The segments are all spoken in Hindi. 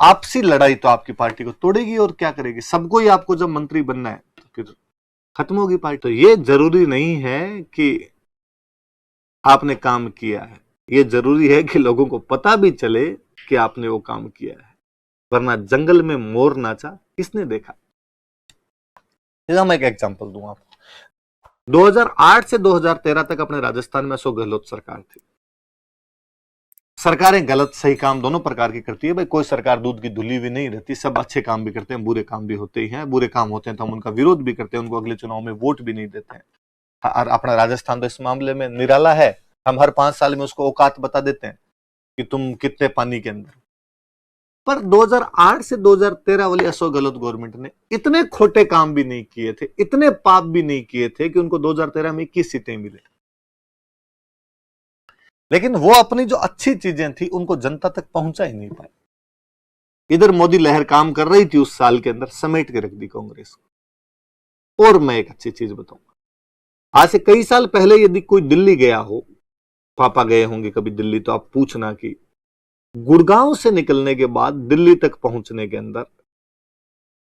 आपसी लड़ाई तो आपकी पार्टी को तोड़ेगी और क्या करेगी। सबको ही आपको जब मंत्री बनना है तो फिर खत्म होगी पार्टी। तो ये जरूरी नहीं है कि आपने काम किया है, ये जरूरी है कि लोगों को पता भी चले कि आपने वो काम किया है, वरना जंगल में मोर नाचा किसने देखा। मैं एक एग्जांपल दूं आपको। 2008 से 2013 तक अपने राजस्थान में अशोक गहलोत सरकार थी। सरकारें गलत सही काम दोनों प्रकार की करती है भाई, कोई सरकार दूध की धुली भी नहीं रहती, सब अच्छे काम भी करते हैं, बुरे काम भी होते ही हैं। बुरे काम होते हैं तो हम उनका विरोध भी करते हैं, उनको अगले चुनाव में वोट भी नहीं देते हैं। और अपना राजस्थान तो इस मामले में निराला है। हम हर 5 साल में उसको औकात बता देते हैं कि तुम कितने पानी के अंदर। पर 2008 से 2013 वाली अशोक गहलोत गवर्नमेंट ने इतने खोटे काम भी नहीं किए थे, इतने पाप भी नहीं किए थे कि उनको 2013 में 21 सीटें मिले। लेकिन वो अपनी जो अच्छी चीजें थी उनको जनता तक पहुंचा ही नहीं पाए। इधर मोदी लहर काम कर रही थी उस साल के अंदर, समेट के रख दी कांग्रेस को। और मैं एक अच्छी चीज बताऊंगा, आज से कई साल पहले यदि कोई दिल्ली गया हो, पापा गए होंगे कभी दिल्ली, तो आप पूछना कि गुड़गांव से निकलने के बाद दिल्ली तक पहुंचने के अंदर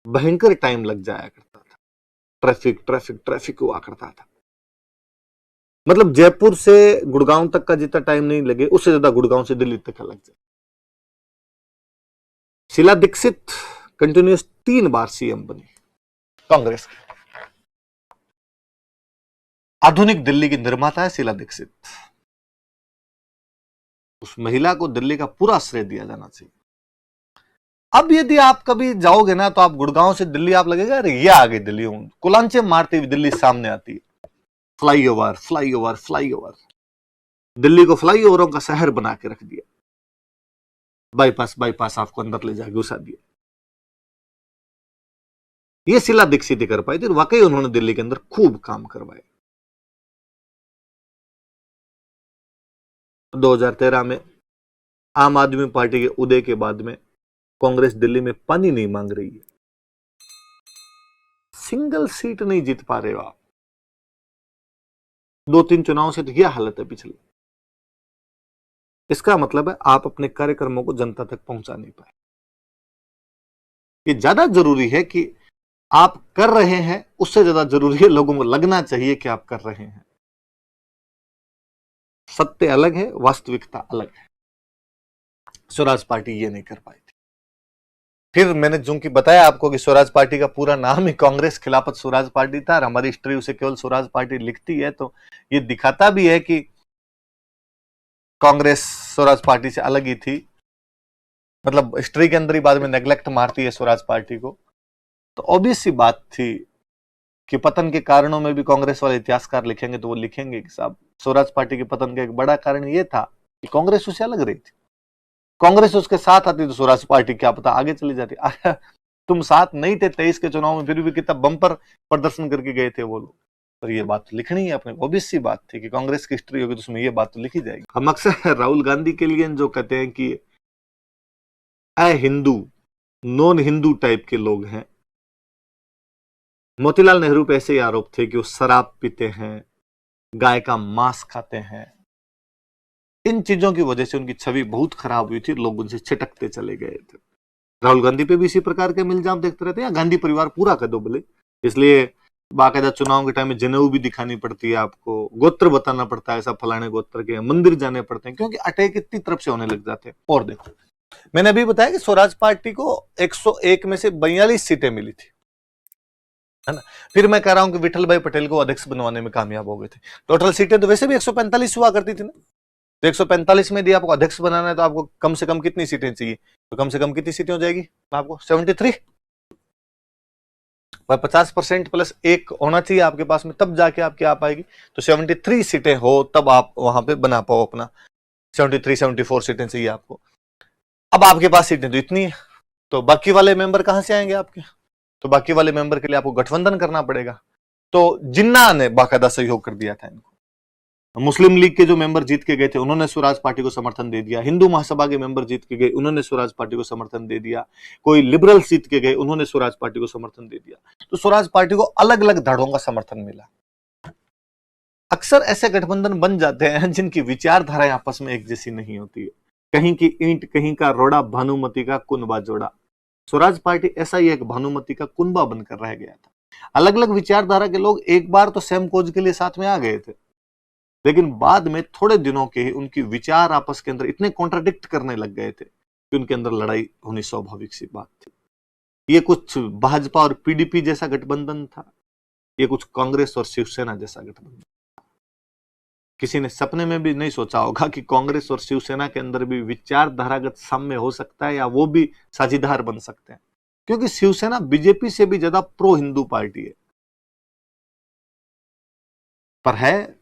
भयंकर टाइम लग जाया करता था। ट्रैफिक ट्रैफिक ट्रैफिक हुआ करता था। मतलब जयपुर से गुड़गांव तक का जितना टाइम नहीं लगे, उससे ज्यादा गुड़गांव से दिल्ली तक का लग जाए। शीला दीक्षित कंटिन्यूस 3 बार सीएम बनी कांग्रेस की। आधुनिक दिल्ली की निर्माता है शीला दीक्षित। उस महिला को दिल्ली का पूरा श्रेय दिया जाना चाहिए। अब यदि आप कभी जाओगे ना तो आप गुड़गांव से दिल्ली, आप लगेगा अरे ये आ गई दिल्ली, कुलांचे मारती हुई दिल्ली सामने आती है। फ्लाईओवर फ्लाईओवर फ्लाईओवर, दिल्ली को फ्लाईओवरों का शहर बना के रख दिया। बाईपास बाईपास आपको अंदर ले जाके घुसा दिया। ये शीला दीक्षित कर पाई थी। वाकई उन्होंने दिल्ली के अंदर खूब काम करवाए। 2013 में आम आदमी पार्टी के उदय के बाद में कांग्रेस दिल्ली में पानी नहीं मांग रही है। सिंगल सीट नहीं जीत पा रहे हो आप। 2-3 चुनाव से तो यह हालत है पिछले। इसका मतलब है आप अपने कार्यक्रमों को जनता तक पहुंचा नहीं पाए। ये ज्यादा जरूरी है कि आप कर रहे हैं, उससे ज्यादा जरूरी है लोगों को लगना चाहिए कि आप कर रहे हैं। सत्य अलग है, वास्तविकता अलग है। स्वराज पार्टी ये नहीं कर पाई थी। फिर मैंने जो कि बताया आपको कि स्वराज पार्टी का पूरा नाम ही कांग्रेस खिलाफत स्वराज पार्टी था और हमारी हिस्ट्री उसे केवल स्वराज पार्टी लिखती है, तो ये दिखाता भी है कि कांग्रेस स्वराज पार्टी से अलग ही थी। मतलब हिस्ट्री के अंदर ही बाद में नेग्लेक्ट मारती है स्वराज पार्टी को। तो ऑब्वियस सी बात थी कि पतन के कारणों में भी कांग्रेस वाले इतिहासकार लिखेंगे तो वो लिखेंगे कि साहब स्वराज पार्टी के पतन का एक बड़ा कारण ये था कि कांग्रेस उसे अलग रही थी। कांग्रेस उसके साथ आती तो स्वराज पार्टी क्या पता आगे चली जाती। तुम साथ नहीं थे 23 के चुनाव में, फिर भी कितना बम्पर प्रदर्शन करके गए थे वो लोग। पर ये बात तो लिखनी है अपने, ऑब्वियस सी बात थी कि कांग्रेस की हिस्ट्री होगी तो उसमें ये बात तो लिखी जाएगी। हम अक्सर राहुल गांधी के लिए जो कहते हैं कि अ हिंदू, नॉन हिंदू टाइप के लोग हैं। मोतीलाल नेहरू पे ऐसे ही आरोप थे कि वो शराब पीते हैं, गाय का मांस खाते हैं। इन चीजों की वजह से उनकी छवि बहुत खराब हुई थी, लोग उनसे छिटकते चले गए थे। राहुल गांधी पे भी इसी प्रकार के इल्जाम देखते रहते हैं। गांधी परिवार पूरा कर दो बोले, इसलिए बाकायदा चुनाव के टाइम में जनेऊ भी दिखानी पड़ती है, आपको गोत्र बताना पड़ता है, ऐसा फलाने गोत्र के, मंदिर जाने पड़ते हैं, क्योंकि अटैक इतनी तरफ से होने लग जाते हैं। और देखो मैंने अभी बताया कि स्वराज पार्टी को 101 में से 42 सीटें मिली थी, है ना। फिर मैं कह रहा हूं कि विठल भाई पटेल को अध्यक्ष बनवाने में कामयाब हो गए थे। टोटल सीटें तो वैसे भी 145 हुआ करती थी ना, तो 145 में यदि आपको अध्यक्ष बनाना है तो आपको कम से कम कितनी सीटें चाहिए, तो कम से कम कितनी सीटें हो जाएगी आपको 73। 50% प्लस 1 होना चाहिए आपके पास में, तब जाके आपकी आ पाएगी। तो 73 सीटें हो तब आप वहां पे बना पाओ अपना। 73-74 सीटें चाहिए आपको। अब आपके पास सीटें तो इतनी है, तो बाकी वाले मेंबर कहां से आएंगे आपके? तो बाकी वाले मेंबर के लिए आपको गठबंधन करना पड़ेगा। तो जिन्ना ने बाकायदा सहयोग कर दिया था इनको। मुस्लिम लीग के जो मेंबर जीत के गए थे उन्होंने स्वराज पार्टी को समर्थन दे दिया। हिंदू महासभा के मेंबर जीत के गए, उन्होंने स्वराज पार्टी को समर्थन दे दिया। कोई लिबरल जीत के गए, उन्होंने स्वराज पार्टी को समर्थन दे दिया। तो स्वराज पार्टी को अलग अलग धड़ों का समर्थन मिला। अक्सर ऐसे गठबंधन बन जाते हैं जिनकी विचारधाराएं आपस में एक जैसी नहीं होती है। कहीं की ईंट कहीं का रोड़ा, भानुमति का कुनबा जोड़ा। स्वराज पार्टी ऐसा ही एक भानुमति का कुनबा बनकर रह गया था। अलग अलग विचारधारा के लोग एक बार तो सेम कोज के लिए साथ में आ गए थे, लेकिन बाद में थोड़े दिनों के ही उनकी विचार आपस के अंदर इतने कॉन्ट्राडिक्ट करने लग गए थे कि उनके अंदर लड़ाई होनी स्वाभाविक सी बात थी। ये कुछ भाजपा और पीडीपी जैसा गठबंधन था, ये कुछ कांग्रेस और शिवसेना जैसा गठबंधन। किसी ने सपने में भी नहीं सोचा होगा कि कांग्रेस और शिवसेना के अंदर भी विचारधारागत साम्य हो सकता है या वो भी साझीदार बन सकते हैं, क्योंकि शिवसेना बीजेपी से भी ज्यादा प्रो हिंदू पार्टी है, पर है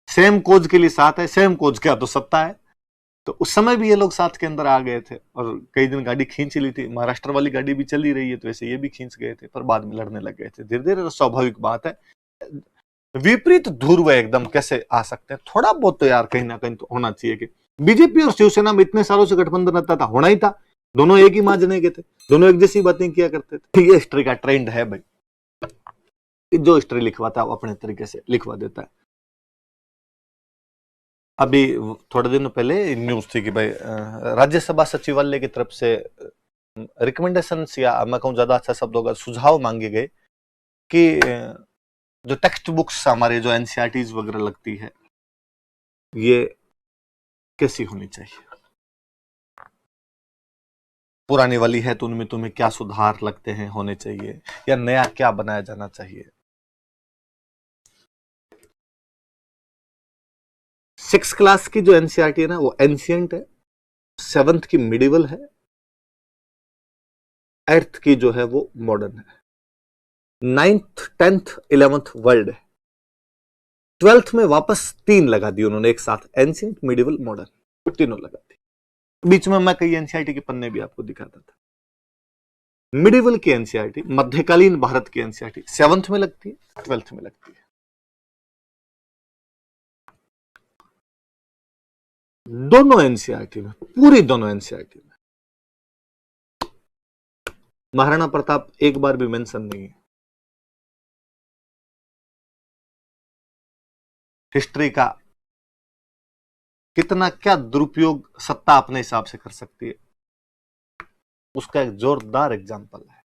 सेम कोज के लिए साथ है, सेम कोज का तो सत्ता है। तो उस समय भी ये लोग साथ के अंदर आ गए थे और कई दिन गाड़ी खींच ली थी। महाराष्ट्र वाली गाड़ी भी चली रही है तो वैसे ये भी खींच गए थे, पर बाद में लड़ने लग गए थे धीरे धीरे। तो स्वाभाविक बात है, विपरीत ध्रुव एकदम कैसे आ सकते हैं। थोड़ा बहुत तो यार कहीं ना कहीं तो होना चाहिए कि बीजेपी और शिवसेना में इतने सालों से गठबंधन रहता था, होना ही था। दोनों एक ही माजने के थे, दोनों एक जैसी बातें किया करते थे। ये हिस्ट्री का ट्रेंड है भाई, जो हिस्ट्री लिखवाता है वो अपने तरीके से लिखवा देता है। अभी थोड़े दिन पहले न्यूज थी कि भाई राज्यसभा सचिवालय की तरफ से रिकमेंडेशन या मैं कहूँ ज्यादा अच्छा शब्दों का सुझाव मांगे गए कि जो टेक्स्ट बुक्स हमारे जो एनसीईआरटीज वगैरह लगती है ये कैसी होनी चाहिए, पुरानी वाली है तो उनमें तुम्हें क्या सुधार लगते हैं होने चाहिए, या नया क्या बनाया जाना चाहिए। 6 क्लास की जो एनसीईआरटी है ना वो एंशियंट है, 7th की मिडिवल है, 8th की जो है वो मॉडर्न है, 9th 10th 11th वर्ल्ड है, 12th में वापस 3 लगा दी उन्होंने एक साथ, एंशियंट मिडिवल मॉडर्न, तीनों लगा दी। बीच में मैं कई एनसीईआरटी के पन्ने भी आपको दिखाता था। मिडिवल की एनसीईआरटी, मध्यकालीन भारत की एनसीईआरटी 7th में लगती है, 12th में लगती है। दोनों एनसीईआरटी में, पूरी दोनों एनसीईआरटी में महाराणा प्रताप एक बार भी मेंशन नहीं है। हिस्ट्री का कितना क्या दुरुपयोग सत्ता अपने हिसाब से कर सकती है, उसका एक जोरदार एग्जाम्पल है।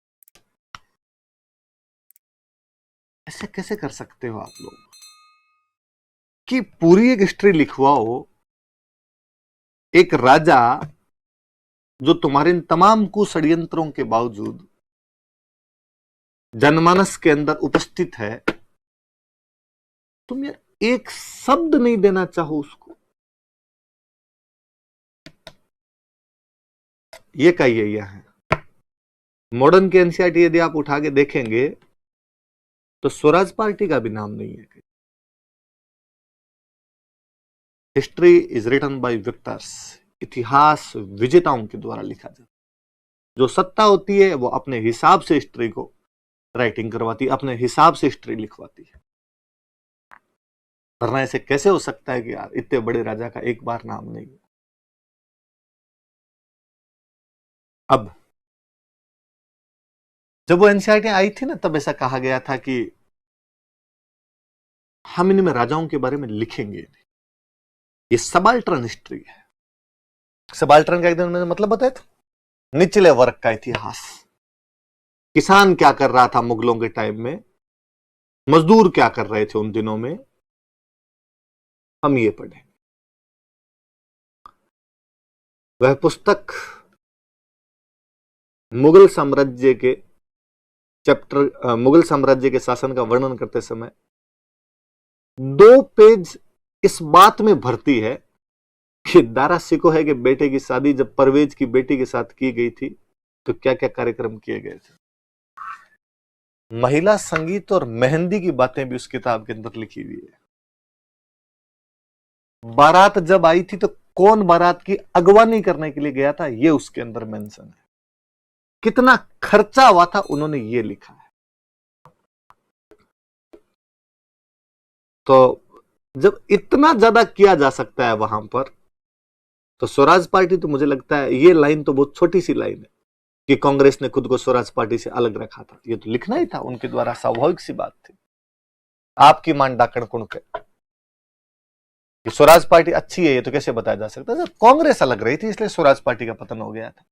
ऐसे कैसे कर सकते हो आप लोग कि पूरी एक हिस्ट्री लिखवाओ, एक राजा जो तुम्हारे इन तमाम कुषड्यंत्रों के बावजूद जनमानस के अंदर उपस्थित है, तुम यार एक शब्द नहीं देना चाहो उसको। ये का ये है। मॉडर्न के एनसीईआरटी यदि आप उठा के देखेंगे तो स्वराज पार्टी का भी नाम नहीं है। History is written by victors, इतिहास विजेताओं के द्वारा लिखा जाता है। जो सत्ता होती है वो अपने हिसाब से हिस्ट्री को राइटिंग करवाती है, अपने हिसाब से हिस्ट्री लिखवाती है। वरना ऐसे कैसे हो सकता है कि यार इतने बड़े राजा का एक बार नाम नहीं है। अब जब वो एनसीईआरटी आई थी ना, तब ऐसा कहा गया था कि हम इनमें राजाओं के बारे में लिखेंगे नहीं, ये सबाल्टर्न हिस्ट्री है। सबाल्टर्न का एकदम मतलब बताया था, निचले वर्ग का इतिहास। किसान क्या कर रहा था मुगलों के टाइम में, मजदूर क्या कर रहे थे उन दिनों में, हम ये पढ़ें। वह पुस्तक मुगल साम्राज्य के चैप्टर, मुगल साम्राज्य के शासन का वर्णन करते समय 2 पेज इस बात में भरती है कि दारा सिको है कि बेटे की शादी जब परवेज की बेटी के साथ की गई थी तो क्या क्या कार्यक्रम किए गए थे। महिला संगीत और मेहंदी की बातें भी उस किताब के अंदर लिखी हुई है। बारात जब आई थी तो कौन बारात की अगवानी करने के लिए गया था, ये उसके अंदर मेंशन है। कितना खर्चा हुआ था उन्होंने ये लिखा है। तो जब इतना ज्यादा किया जा सकता है वहां पर, तो स्वराज पार्टी तो मुझे लगता है ये लाइन तो बहुत छोटी सी लाइन है कि कांग्रेस ने खुद को स्वराज पार्टी से अलग रखा था, ये तो लिखना ही था उनके द्वारा, स्वाभाविक सी बात थी। आपकी मान डाकण कुण के कि स्वराज पार्टी अच्छी है ये तो कैसे बताया जा सकता है? कांग्रेस अलग रही थी इसलिए स्वराज पार्टी का पतन हो गया था।